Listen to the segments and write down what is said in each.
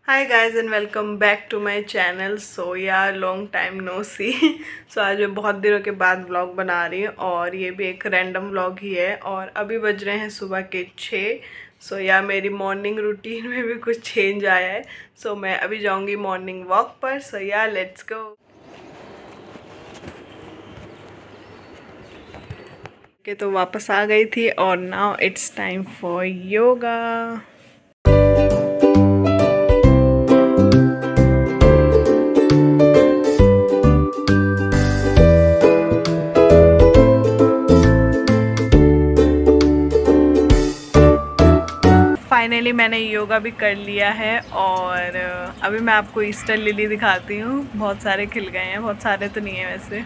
Hi guys and welcome back to my channel. So यार long time no see. So आज मैं बहुत दिनों के बाद व्लॉग बना रही हूँ और ये भी एक रैंडम व्लॉग ही है। और अभी बज रहे हैं सुबह के 6। सो यार मेरी मॉर्निंग रूटीन में भी कुछ चेंज आया है। सो मैं अभी जाऊँगी मॉर्निंग वॉक पर। सो यार लेट्स गो। तो वापस आ गई थी और now it's time for yoga. Finally मैंने योगा भी कर लिया है और अभी मैं आपको ईस्टर लिली दिखाती हूँ। बहुत सारे खिल गए हैं, बहुत सारे तो नहीं है वैसे।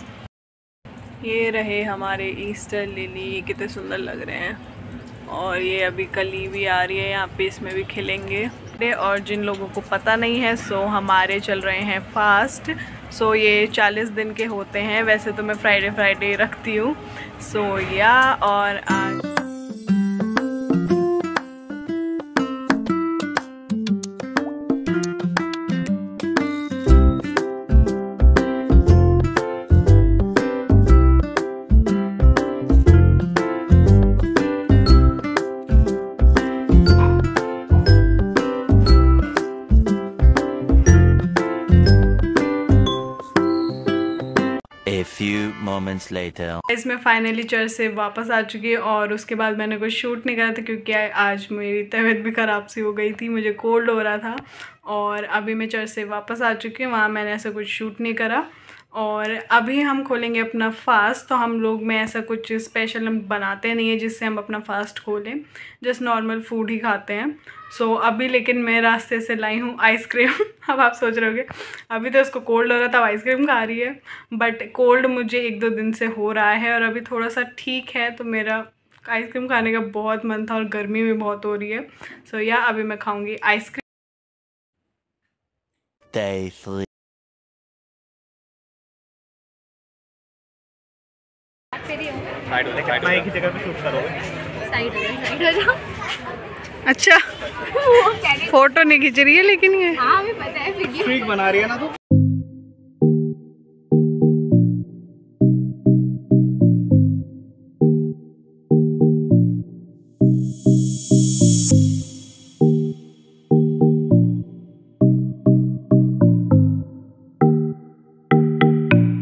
ये रहे हमारे ईस्टर लिली, कितने सुंदर लग रहे हैं। और ये अभी कली भी आ रही है यहाँ पे, इसमें भी खिलेंगे। और जिन लोगों को पता नहीं है, सो हमारे चल रहे हैं फास्ट। सो ये 40 दिन के होते हैं। वैसे तो मैं फ्राइडे रखती हूँ। सो या और आज A few moments later. इसमें फाइनली चर्च से वापस आ चुकी है और उसके बाद मैंने कुछ शूट नहीं करा था क्योंकि आज मेरी तबीयत भी ख़राब सी हो गई थी, मुझे कोल्ड हो रहा था। और अभी मैं चर्च से वापस आ चुकी हूँ, वहाँ मैंने ऐसा कुछ शूट नहीं करा। और अभी हम खोलेंगे अपना फास्ट। तो हम लोग में ऐसा कुछ स्पेशल हम बनाते नहीं है जिससे हम अपना फास्ट खोलें, जस्ट नॉर्मल फूड ही खाते हैं। सो अभी लेकिन मैं रास्ते से लाई हूँ आइसक्रीम। अब आप सोच रहे होगे अभी तो उसको कोल्ड हो रहा था, आइसक्रीम खा रही है। बट कोल्ड मुझे 1-2 दिन से हो रहा है और अभी थोड़ा सा ठीक है, तो मेरा आइसक्रीम खाने का बहुत मन था और गर्मी भी बहुत हो रही है। सो या अभी मैं खाऊंगी आइसक्रीम। Day 3. एक ही जगह पे शूट करोगे। साइड हो जाओ। अच्छा फोटो नहीं खींच रही है लेकिन ये हाँ हमें पता है वीडियो स्ट्रीक बना रही है ना तू।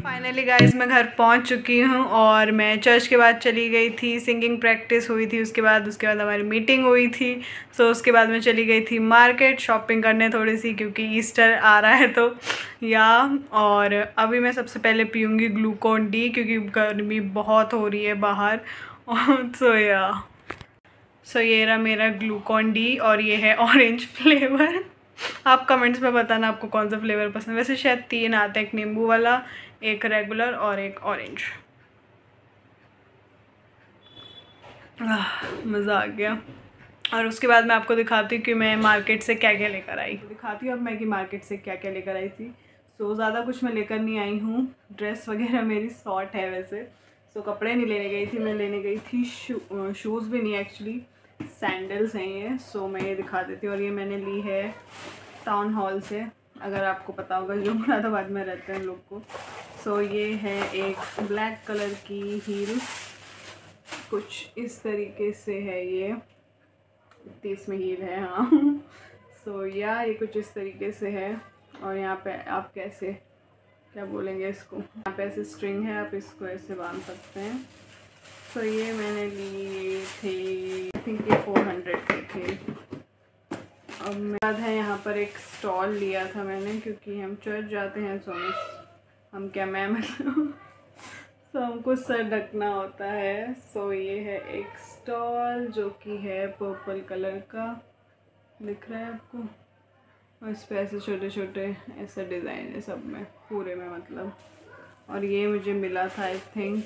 फाइनली गाइस मैं घर पहुंच चुकी हूं और मैं चर्च के बाद चली गई थी, सिंगिंग प्रैक्टिस हुई थी। उसके बाद हमारी मीटिंग हुई थी। सो उसके बाद मैं चली गई थी मार्केट शॉपिंग करने थोड़ी सी, क्योंकि ईस्टर आ रहा है तो या। और अभी मैं सबसे पहले पीऊँगी ग्लूकॉन डी क्योंकि गर्मी बहुत हो रही है बाहर। और सो ये रहा मेरा ग्लूकॉन डी और ये है ऑरेंज फ्लेवर। आप कमेंट्स में बताना आपको कौन सा फ्लेवर पसंद है। वैसे शायद 3 आते हैं, एक नींबू वाला, एक रेगुलर और एक ऑरेंज। मज़ा आ गया। और उसके बाद मैं आपको दिखाती हूँ कि मैं मार्केट से क्या क्या लेकर आई। दिखाती हूँ अब मैं कि मार्केट से क्या क्या लेकर आई थी। सो ज़्यादा कुछ मैं लेकर नहीं आई हूँ, ड्रेस वगैरह मेरी शॉर्ट है वैसे। सो कपड़े नहीं लेने गई थी, मैं लेने गई थी शूज़ भी नहीं, एक्चुअली सैंडल्स हैं ये। सो मैं ये दिखा देती हूँ। और ये मैंने ली है टाउन हॉल से, अगर आपको पता होगा, जो मुरादाबाद में रहते हैं लोग को। सो ये है एक ब्लैक कलर की हील, कुछ इस तरीके से है ये, 30 में हील है हाँ। सो या ये कुछ इस तरीके से है। और यहाँ पे आप कैसे क्या बोलेंगे इसको, यहाँ पे ऐसे स्ट्रिंग है, आप इसको ऐसे बांध सकते हैं। सो ये मैंने ली थी, आई थिंक ये 400 के थे। अब मैं याद है यहाँ पर एक स्टॉल लिया था मैंने, क्योंकि हम चर्च जाते हैं। सो हम क्या मैं मतलब सो हमको सर ढकना होता है। सो ये है एक स्टॉल जो कि है पर्पल कलर का, दिख रहा है आपको। और इस पर ऐसे छोटे छोटे ऐसा डिज़ाइन है सब में, पूरे में मतलब। और ये मुझे मिला था आई थिंक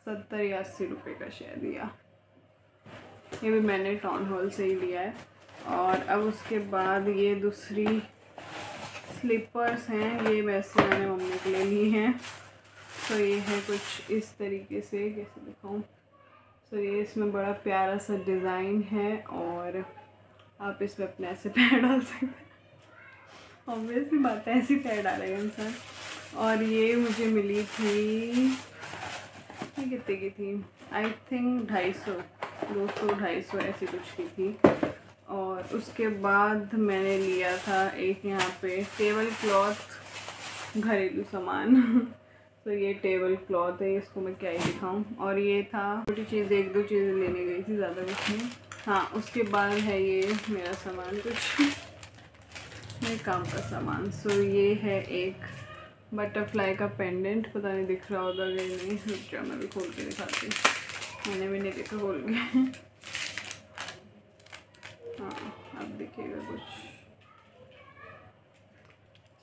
70 या 80 रुपये का शायद दिया। ये भी मैंने टाउन हॉल से ही लिया है। और अब उसके बाद ये दूसरी स्लीपर्स हैं, ये वैसे मैंने मम्मी के लिए ली हैं। तो ये है कुछ इस तरीके से, कैसे दिखाऊं। तो ये इसमें बड़ा प्यारा सा डिज़ाइन है और आप इसमें अपने ऐसे पैर डाल सकते हैं, ऑब्वियसली बात है, ऐसे पैर डालेगा इंसान। और ये मुझे मिली थी, ये कितने की थी, आई थिंक 250, 200-250 ऐसी कुछ की थी। और उसके बाद मैंने लिया था एक यहाँ पे टेबल क्लॉथ, घरेलू सामान तो ये टेबल क्लॉथ है, इसको मैं क्या ही दिखाऊं। और ये था छोटी चीज़, 1-2 चीज़ें लेने गई थी, ज़्यादा कुछ नहीं। हाँ, उसके बाद है ये मेरा सामान, कुछ मेरे काम का सामान। सो ये है एक बटरफ्लाई का पेंडेंट, पता नहीं दिख रहा होगा कि नहीं, रुक जाओ मैं भी खोल के दिखाती हूँ, मैंने भी नहीं देखा खोल के। हाँ, अब दिखेगा कुछ।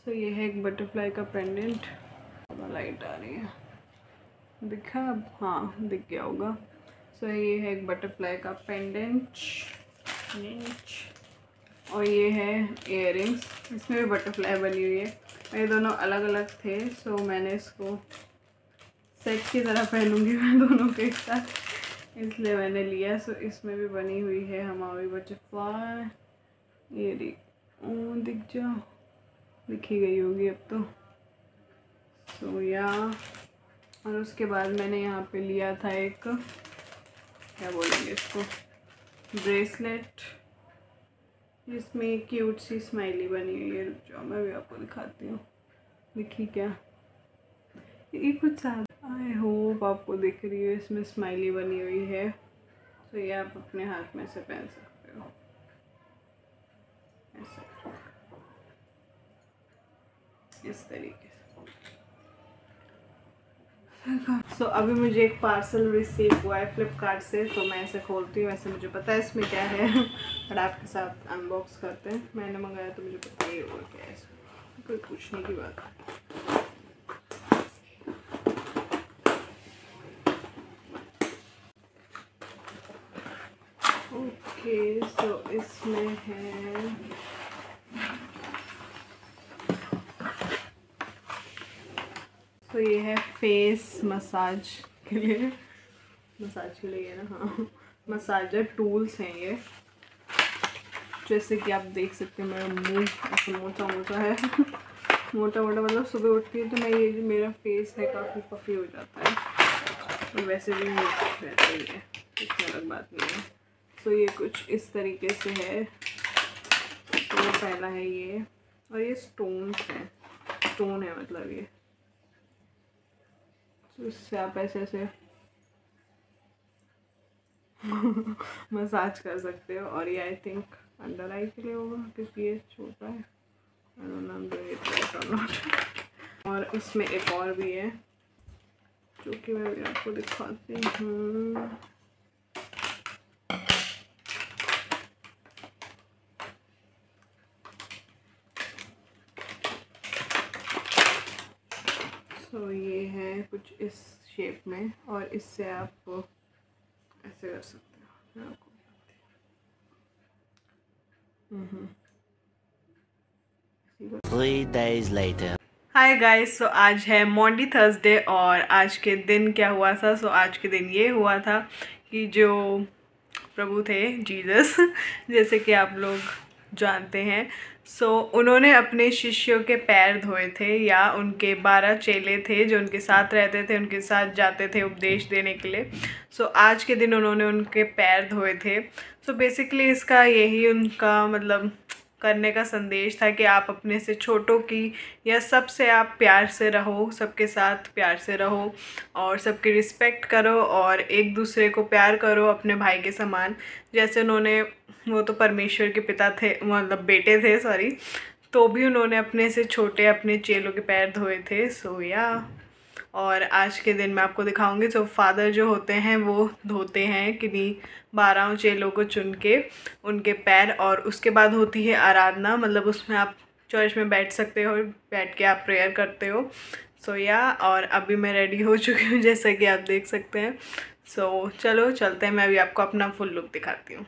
सो ये है एक बटरफ्लाई का पेंडेंट, लाइट आ रही है, दिखा अब, हाँ दिख गया होगा। सो ये है एक बटरफ्लाई का पेंडेंट, और ये है इयररिंग्स, इसमें भी बटरफ्लाई बनी हुई है। ये दोनों अलग अलग थे, सो मैंने इसको सेट की तरह पहनूंगी मैं दोनों के साथ, इसलिए मैंने लिया। सो इसमें भी बनी हुई है हमारी बटरफ्लाई, ये दिख जा, दिखी गई होगी अब तो। सो या, और उसके बाद मैंने यहाँ पे लिया था एक, क्या बोलेंगे इसको, ब्रेसलेट, जिसमें क्यूट सी स्माइली बनी हुई है। रुक जाओ मैं भी आपको दिखाती हूँ, दिखी क्या, ये कुछ ज़्यादा, आई होप आपको दिख रही है, इसमें स्माइली बनी हुई है। तो ये आप अपने हाथ में से पहन सकते हो ऐसे, इस तरीके से। सो अभी मुझे एक पार्सल रिसीव हुआ है फ्लिपकार्ट से, तो मैं ऐसे खोलती हूँ। वैसे मुझे पता है इसमें क्या है, बट आपके साथ अनबॉक्स करते हैं। मैंने मंगाया तो मुझे पता ही होगा क्या है इसमें, कोई पूछने की बात है। ओके, सो इसमें है, तो ये है फेस मसाज के लिए, है ना, हाँ, मसाजर टूल्स हैं ये। जैसे कि आप देख सकते हैं मेरा मुंह ऐसा मोटा मोटा है मोटा मोटा मतलब सुबह उठती है तो मैं, ये जो मेरा फेस है काफ़ी पफी हो जाता है, तो वैसे भी रहता ही है, इसमें अलग बात नहीं है। तो ये कुछ इस तरीके से है, तो वो पहला है ये, और ये स्टोन है मतलब ये, तो इससे आप ऐसे ऐसे मसाज कर सकते हो। और ये आई थिंक अंडर आई के लिए होगा, क्योंकि ये छोटा है, I don't know, I'm doing it right or not। और इसमें एक और भी है, जो कि मैं भी आपको दिखाती हूँ। तो ये है कुछ इस शेप में, और इससे आप ऐसे कर सकते हो, मैं आपको बताती हूँ। 3 days later. हाय गाइस, सो आज है मॉन्डी थर्सडे, और आज के दिन क्या हुआ था। सो आज के दिन ये हुआ था कि जो प्रभु थे जीसस, जैसे कि आप लोग जानते हैं, सो उन्होंने अपने शिष्यों के पैर धोए थे, या उनके 12 चेले थे जो उनके साथ रहते थे, उनके साथ जाते थे उपदेश देने के लिए। सो आज के दिन उन्होंने उनके पैर धोए थे। सो बेसिकली इसका यही उनका मतलब करने का संदेश था कि आप अपने से छोटों की या सबसे आप प्यार से रहो, सबके साथ प्यार से रहो, और सबकी रिस्पेक्ट करो, और एक दूसरे को प्यार करो अपने भाई के समान। जैसे उन्होंने, वो तो परमेश्वर के पिता थे, मतलब बेटे थे, सॉरी, तो भी उन्होंने अपने से छोटे अपने चेलों के पैर धोए थे। सो या, और आज के दिन मैं आपको दिखाऊंगी। तो फादर जो होते हैं वो धोते हैं किन्हीं 12 चेलों को चुन के उनके पैर, और उसके बाद होती है आराधना, मतलब उसमें आप चर्च में बैठ सकते हो, बैठ के आप प्रेयर करते हो। सो या, और अभी मैं रेडी हो चुकी हूँ जैसा कि आप देख सकते हैं। सो चलो चलते हैं, मैं अभी आपको अपना फुल लुक दिखाती हूँ।